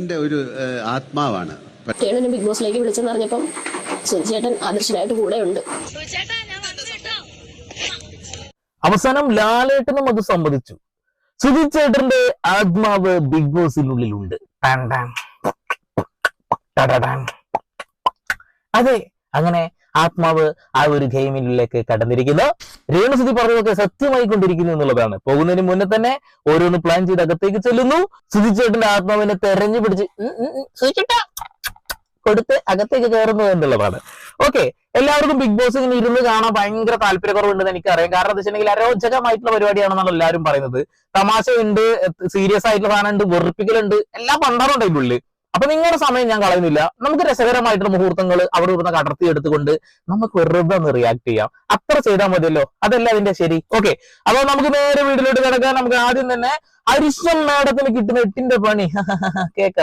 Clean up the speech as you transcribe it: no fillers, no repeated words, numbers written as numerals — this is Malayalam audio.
നാടകത്തിന്റെ ഒരു ആത്മാവാണ്. ബിഗ് ബോസിലേക്ക് വിളിച്ചെന്ന് പറഞ്ഞപ്പം സുധിച്ചേട്ടൻ ആദർശനായിട്ട് കൂടെ ഉണ്ട്. അവസാനം ലാലേട്ടനും അത് സമ്മതിച്ചു. സുധിച്ചേട്ടന്റെ ആത്മാവ് ബിഗ് ബോസിനുള്ളിലുണ്ട്. അതെ, അങ്ങനെ ആത്മാവ് ആ ഒരു ഗെയിമിലേക്ക് കടന്നിരിക്കുന്നു. രേണുസുതി പറഞ്ഞതൊക്കെ സത്യമായി കൊണ്ടിരിക്കുന്നു എന്നുള്ളതാണ്. പോകുന്നതിന് മുന്നേ തന്നെ ഓരോന്ന് പ്ലാൻ ചെയ്ത് അകത്തേക്ക് ചെല്ലുന്നു. സുധിച്ചേട്ടന്റെ ആത്മാവിനെ തെരഞ്ഞു പിടിച്ച് കൊടുത്ത് അകത്തേക്ക് കയറുന്നു എന്നുള്ളതാണ്. ഓക്കെ, എല്ലാവർക്കും ബിഗ് ബോസ് ഇങ്ങനെ ഇരുന്ന് കാണാൻ ഭയങ്കര താല്പര്യക്കുറവുണ്ടെന്ന് എനിക്കറിയാം. കാരണം എന്താ വെച്ചിട്ടുണ്ടെങ്കിൽ അരോചകമായിട്ടുള്ള പരിപാടിയാണെന്നാണ് എല്ലാവരും പറയുന്നത്. തമാശയുണ്ട്, സീരിയസ് ആയിട്ടുള്ള സാധനമുണ്ട്, വെറുപ്പിക്കലുണ്ട്, എല്ലാം പണ്ടാറുണ്ട് അതിൻ്റെ ഉള്ളിൽ. അപ്പൊ നിങ്ങളുടെ സമയം ഞാൻ കളയുന്നില്ല. നമുക്ക് രസകരമായിട്ടുള്ള മുഹൂർത്തങ്ങൾ അവിടെ ഇവിടുന്ന് കടർത്തി എടുത്തുകൊണ്ട് നമുക്ക് വെറുതെ ഒന്ന് റിയാക്ട് ചെയ്യാം. അത്ര ചെയ്താൽ മതിയല്ലോ, അതല്ല അതിന്റെ ശരി. ഓക്കെ, അപ്പൊ നമുക്ക് നേരെ വീട്ടിലോട്ട് കിടക്കാം. നമുക്ക് ആദ്യം തന്നെ അരിശം മാഡത്തിന് കിട്ടുന്ന 8ന്റെ പണി കേൾക്കാം.